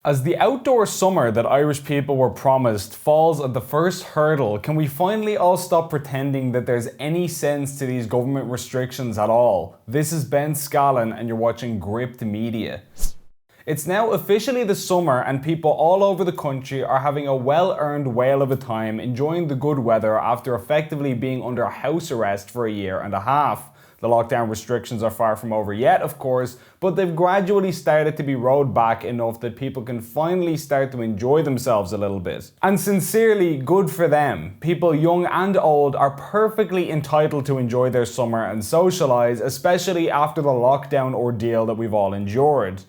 As the outdoor summer that Irish people were promised falls at the first hurdle, can we finally all stop pretending that there's any sense to these government restrictions at all? This is Ben Scallan and you're watching Gript Media. It's now officially the summer and people all over the country are having a well-earned whale of a time enjoying the good weather after effectively being under house arrest for a year and a half. The lockdown restrictions are far from over yet, of course, but they've gradually started to be rolled back enough that people can finally start to enjoy themselves a little bit. And sincerely, good for them. People young and old are perfectly entitled to enjoy their summer and socialise, especially after the lockdown ordeal that we've all endured.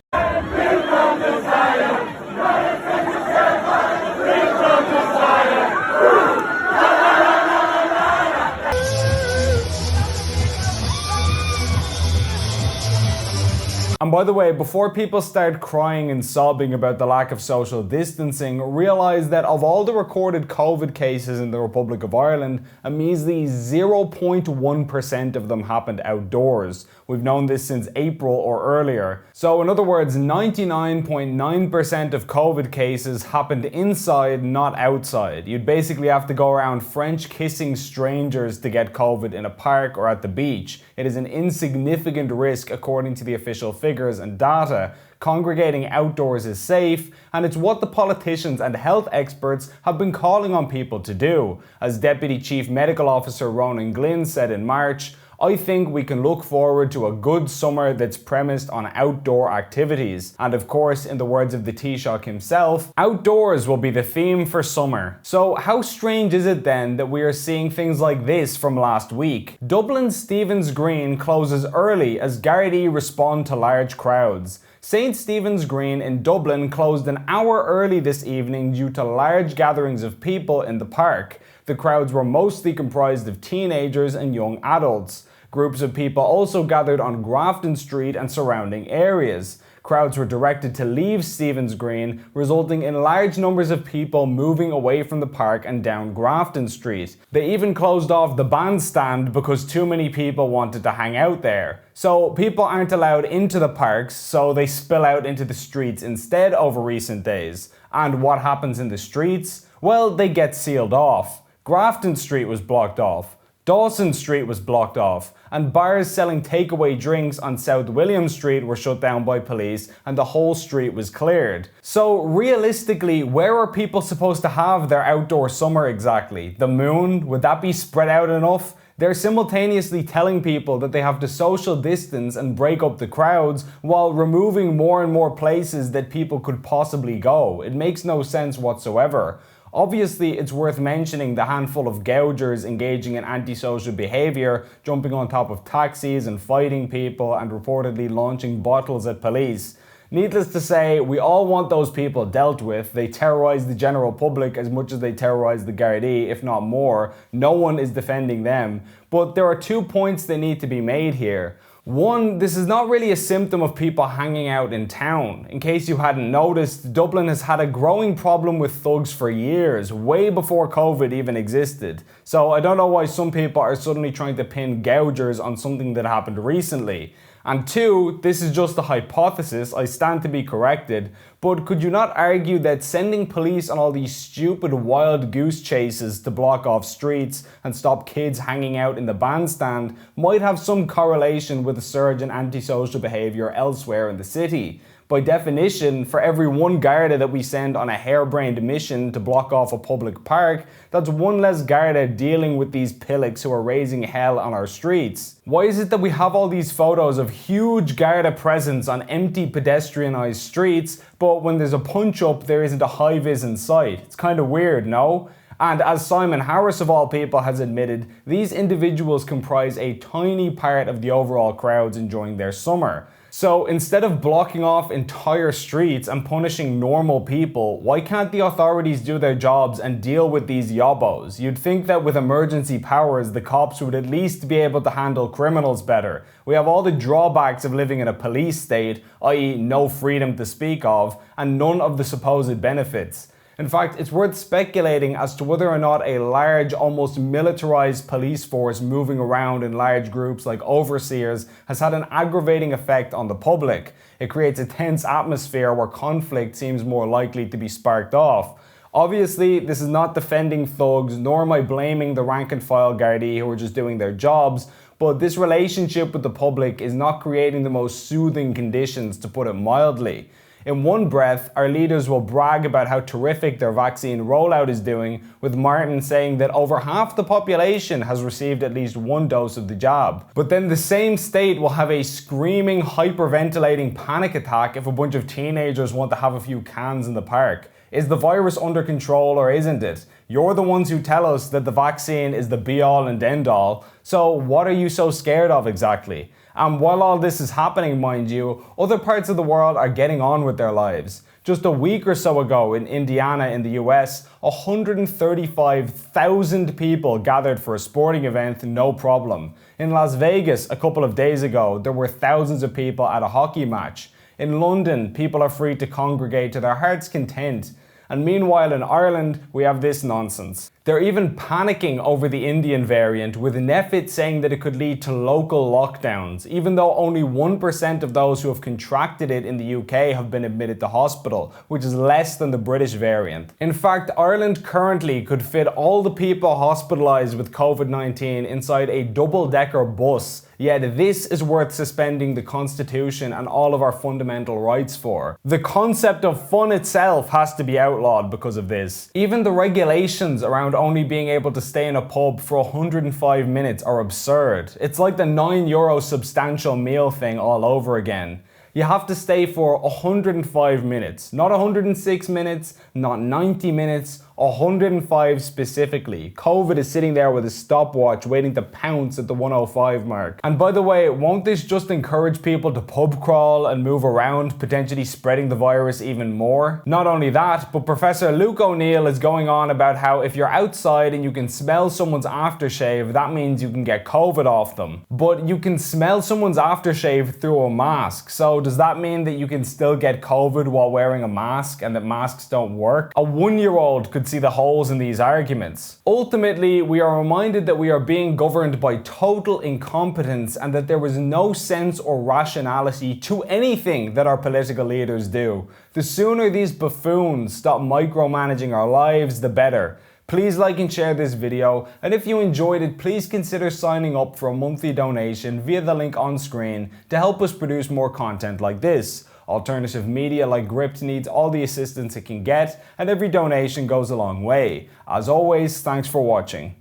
And by the way, before people start crying and sobbing about the lack of social distancing, realise that of all the recorded COVID cases in the Republic of Ireland, a measly 0.1% of them happened outdoors. We've known this since April or earlier. So in other words, 99.9% of COVID cases happened inside, not outside. You'd basically have to go around French kissing strangers to get COVID in a park or at the beach. It is an insignificant risk according to the official figures and data. Congregating outdoors is safe, and it's what the politicians and health experts have been calling on people to do. As Deputy Chief Medical Officer Ronan Glynn said in March, "I think we can look forward to a good summer that's premised on outdoor activities." And of course, in the words of the Taoiseach himself, outdoors will be the theme for summer. So how strange is it then that we are seeing things like this from last week? Dublin's Stephen's Green closes early as Gardaí respond to large crowds. St. Stephen's Green in Dublin closed an hour early this evening due to large gatherings of people in the park. The crowds were mostly comprised of teenagers and young adults. Groups of people also gathered on Grafton Street and surrounding areas. Crowds were directed to leave Stephen's Green, resulting in large numbers of people moving away from the park and down Grafton Street. They even closed off the bandstand because too many people wanted to hang out there. So people aren't allowed into the parks, so they spill out into the streets instead over recent days. And what happens in the streets? Well, they get sealed off. Grafton Street was blocked off. Dawson Street was blocked off, and bars selling takeaway drinks on South William Street were shut down by police and the whole street was cleared. So realistically, where are people supposed to have their outdoor summer exactly? The moon? Would that be spread out enough? They're simultaneously telling people that they have to social distance and break up the crowds while removing more and more places that people could possibly go. It makes no sense whatsoever. Obviously, it's worth mentioning the handful of gougers engaging in antisocial behaviour, jumping on top of taxis and fighting people and reportedly launching bottles at police. Needless to say, we all want those people dealt with. They terrorise the general public as much as they terrorise the Gardaí, if not more. No one is defending them. But there are 2 points that need to be made here. One, this is not really a symptom of people hanging out in town. In case you hadn't noticed, Dublin has had a growing problem with thugs for years, way before COVID even existed. So I don't know why some people are suddenly trying to pin gougers on something that happened recently. And two, this is just a hypothesis, I stand to be corrected, but could you not argue that sending police on all these stupid wild goose chases to block off streets and stop kids hanging out in the bandstand might have some correlation with a surge in antisocial behaviour elsewhere in the city? By definition, for every one Garda that we send on a harebrained mission to block off a public park, that's one less Garda dealing with these pillocks who are raising hell on our streets. Why is it that we have all these photos of huge Garda presence on empty pedestrianised streets, but when there's a punch-up there isn't a high-vis in sight? It's kind of weird, no? And as Simon Harris of all people has admitted, these individuals comprise a tiny part of the overall crowds enjoying their summer. So instead of blocking off entire streets and punishing normal people, why can't the authorities do their jobs and deal with these yobbos? You'd think that with emergency powers, the cops would at least be able to handle criminals better. We have all the drawbacks of living in a police state, i.e. no freedom to speak of, and none of the supposed benefits. In fact, it's worth speculating as to whether or not a large, almost militarized police force moving around in large groups like overseers has had an aggravating effect on the public. It creates a tense atmosphere where conflict seems more likely to be sparked off. Obviously, this is not defending thugs, nor am I blaming the rank and file Gardaí who are just doing their jobs, but this relationship with the public is not creating the most soothing conditions, to put it mildly. In one breath, our leaders will brag about how terrific their vaccine rollout is doing, with Martin saying that over half the population has received at least one dose of the jab. But then the same state will have a screaming, hyperventilating panic attack if a bunch of teenagers want to have a few cans in the park. Is the virus under control or isn't it? You're the ones who tell us that the vaccine is the be-all and end-all, so what are you so scared of exactly? And while all this is happening, mind you, other parts of the world are getting on with their lives. Just a week or so ago in Indiana in the US, 135,000 people gathered for a sporting event, no problem. In Las Vegas a couple of days ago, there were thousands of people at a hockey match. In London, people are free to congregate to their heart's content. And meanwhile in Ireland, we have this nonsense. They're even panicking over the Indian variant, with NEFIT saying that it could lead to local lockdowns, even though only 1% of those who have contracted it in the UK have been admitted to hospital, which is less than the British variant. In fact, Ireland currently could fit all the people hospitalised with COVID-19 inside a double-decker bus, yet this is worth suspending the Constitution and all of our fundamental rights for. The concept of fun itself has to be outlawed because of this. Even the regulations around only being able to stay in a pub for 105 minutes are absurd. It's like the €9 substantial meal thing all over again. You have to stay for 105 minutes, not 106 minutes, not 90 minutes, 105 specifically. COVID is sitting there with a stopwatch waiting to pounce at the 105 mark. And by the way, won't this just encourage people to pub crawl and move around, potentially spreading the virus even more? Not only that, but Professor Luke O'Neill is going on about how if you're outside and you can smell someone's aftershave, that means you can get COVID off them. But you can smell someone's aftershave through a mask, so does that mean that you can still get COVID while wearing a mask and that masks don't work? A 1-year-old could see the holes in these arguments. Ultimately, we are reminded that we are being governed by total incompetence and that there was no sense or rationality to anything that our political leaders do. The sooner these buffoons stop micromanaging our lives, the better. Please like and share this video, and if you enjoyed it, please consider signing up for a monthly donation via the link on screen to help us produce more content like this. Alternative media like Gript needs all the assistance it can get, and every donation goes a long way. As always, thanks for watching.